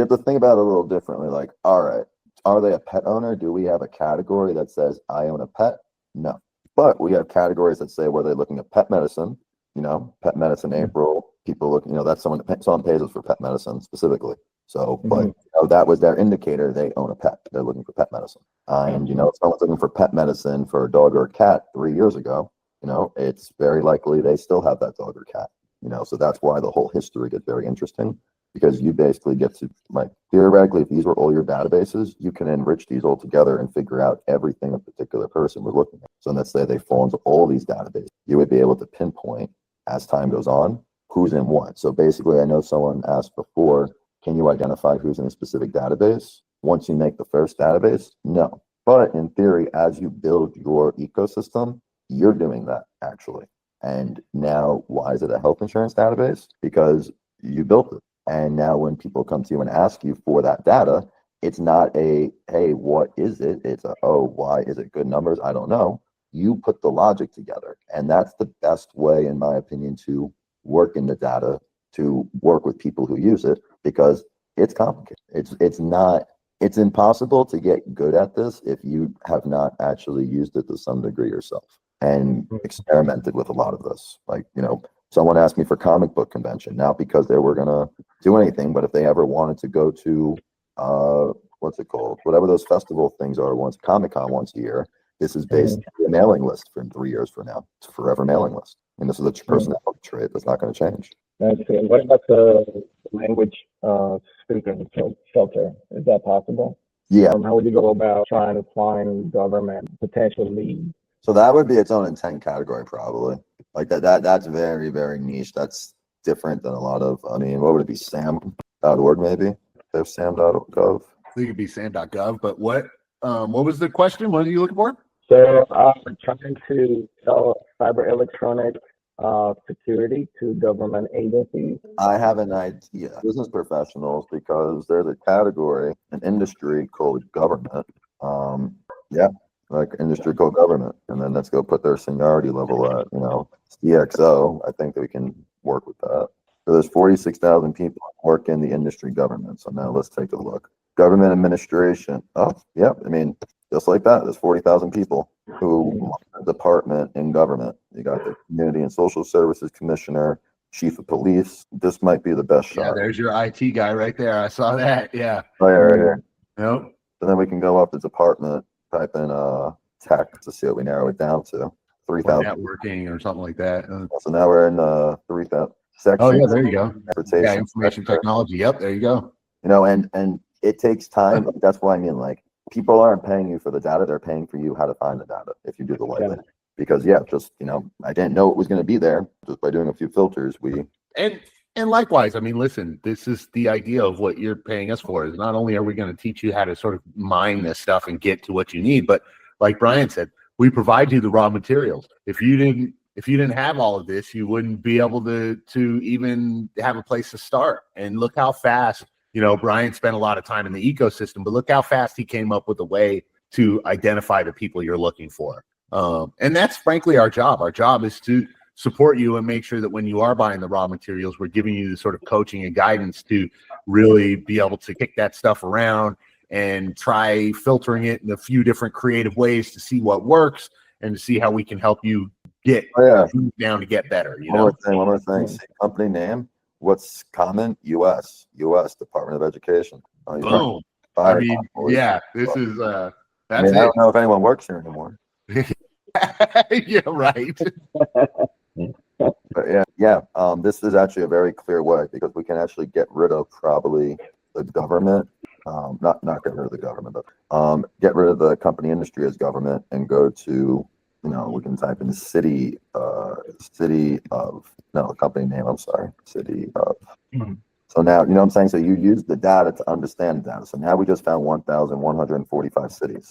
You have to think about it a little differently. Like, all right, are they a pet owner? Do we have a category that says I own a pet? No. But we have categories that say where they're looking at pet medicine, pet medicine April, people look, that's someone pays us for pet medicine specifically. So, but that was their indicator. They own a pet. They're looking for pet medicine. And, if someone's looking for pet medicine for a dog or a cat 3 years ago, it's very likely they still have that dog or cat, so that's why the whole history gets very interesting, because you basically get to, like, theoretically, if these were all your databases, you can enrich these all together and figure out everything a particular person was looking at. So let's say they fall into all these databases, you would be able to pinpoint as time goes on who's in what. So basically, I know someone asked before, can you identify who's in a specific database once you make the first database? No. But in theory, as you build your ecosystem, you're doing that actually. And now, why is it a health insurance database? Because you built it. And now when people come to you and ask you for that data, it's not a, hey, what is it? It's a, oh, why is it good numbers? I don't know. You put the logic together. And that's the best way, in my opinion, to work in the data, to work with people who use it, because it's complicated. It's impossible to get good at this if you have not actually used it to some degree yourself and experimented with a lot of this. Like, someone asked me for comic book convention, not because they were gonna do anything, but if they ever wanted to go to what's it called? Whatever those festival things are, Comic-Con once a year. This is basically a mailing list for 3 years from now. It's a forever mailing list. And this is a personality trait that's not going to change. That's it. What about the language speaking filter? Is that possible? Yeah. How would you go about trying to find government potential leads? So that would be its own intent category, probably. Like that's very, very niche. That's different than a lot of, what would it be? SAM.org maybe? There's SAM.gov. I think it'd be SAM.gov, but what was the question? What are you looking for? So I'm trying to sell cyber electronic security to government agencies. I have an idea. Business professionals, because there's a category, an industry called government. Like industry called government. And then let's go put their seniority level at, CXO. I think that we can work with that. So there's 46,000 people work in the industry government. So now let's take a look. Government administration. Oh, yeah. Just like that, there's 40,000 people who department in government. You got the Community and Social Services Commissioner, Chief of Police. This might be the best shot. Yeah, there's your IT guy right there. I saw that. Yeah. Oh, yeah, right here. Yep. And then we can go up to department, type in tech to see what we narrow it down to. 3,000. Networking or something like that. So now we're in 3,000. Oh, yeah, there you go. Yeah, information technology. Yep, there you go. And it takes time. That's why like, people aren't paying you for the data, they're paying for you how to find the data if you do the right thing. Because I didn't know it was going to be there. Just by doing a few filters, and likewise, listen, this is the idea of what you're paying us for, is not only are we going to teach you how to sort of mine this stuff and get to what you need, but like Brian said, we provide you the raw materials. If you didn't have all of this, you wouldn't be able to even have a place to start. And look how fast, Brian spent a lot of time in the ecosystem, but look how fast he came up with a way to identify the people you're looking for. And that's frankly our job. Our job is to support you and make sure that when you are buying the raw materials, we're giving you the sort of coaching and guidance to really be able to kick that stuff around and try filtering it in a few different creative ways to see what works and to see how we can help you get down to get better. One more thing. See, company name. What's common? U.S. Department of Education. Boom. Yeah, this is that's I don't know if anyone works here anymore. Yeah, right. But this is actually a very clear way, because we can actually get rid of probably the government. Not get rid of the government, but get rid of the company industry as government and go to, we can type in city of, company name, I'm sorry, city of. So now, what I'm saying? So you use the data to understand the data. So now we just found 1,145 cities.